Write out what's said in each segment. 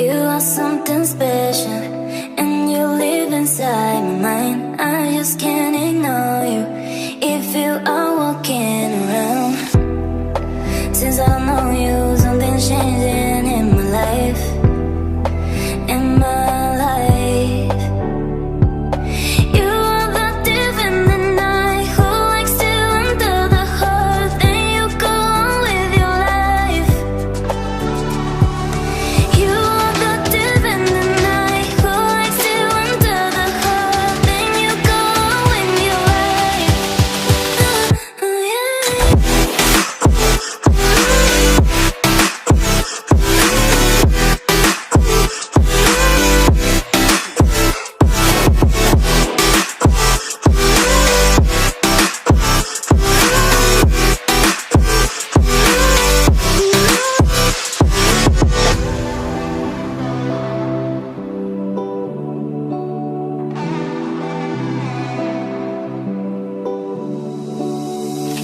You are something special, and you live inside my mind. I just can't ignore you if you are walking around. Since I know you, something's changing in my life. In my life, you are the thief in the night who likes to enter the heart. Then you go on with your life. You are the thief in the night who likes to enter the heart. Then you go on with your life.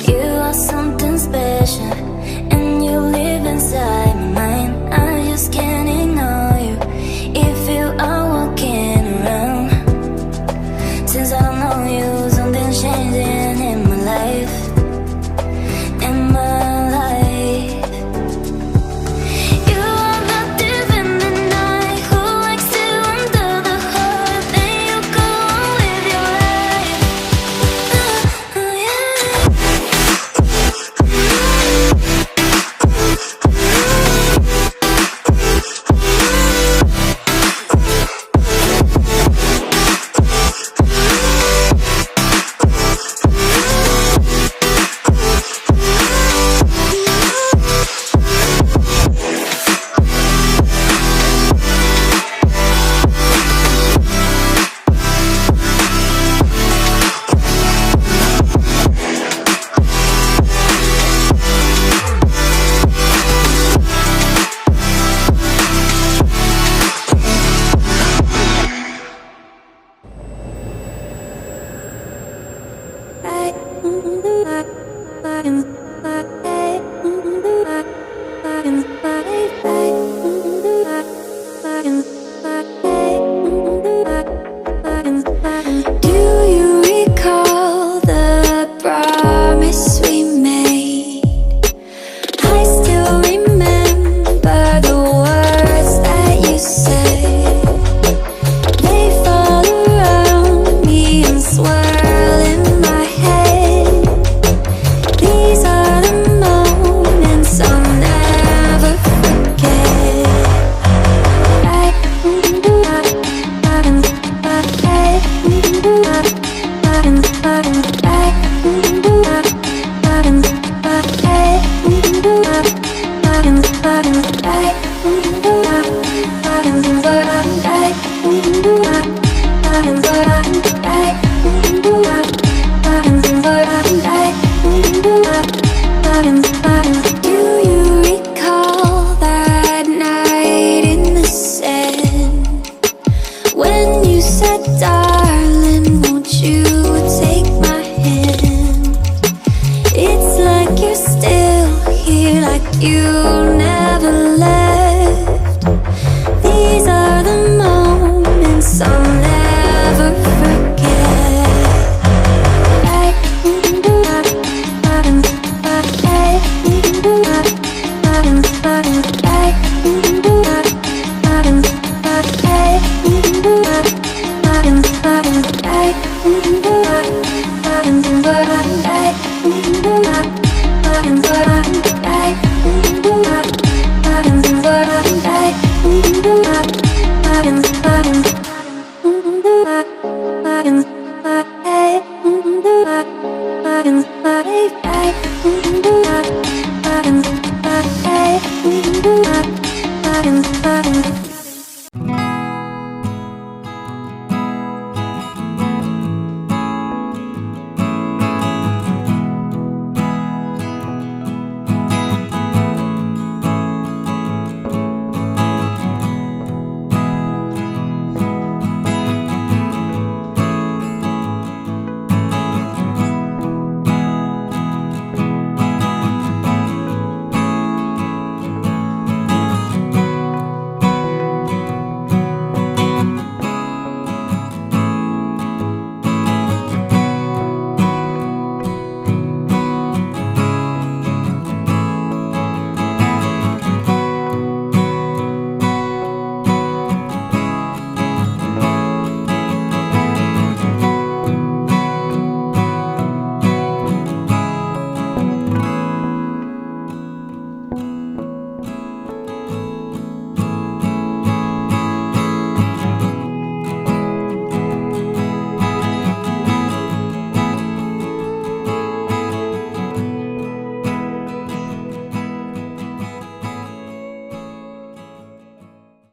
You are something special, and you live inside my mind. I just can't ignore you if you are walking around. Since I know you, something's changing in my life. In my life, you are the thief in the night who likes to enter the heart. Then you go on with your life. Do you recall the promise we made? I still remember the words that you said. They fall around me and swirl in my head. These are the moments I'll never forget. Do you recall that night in the sand when you said, darling, won't you take my hand? It's like you're still here, like you never left. These are the moments I'll never forget. I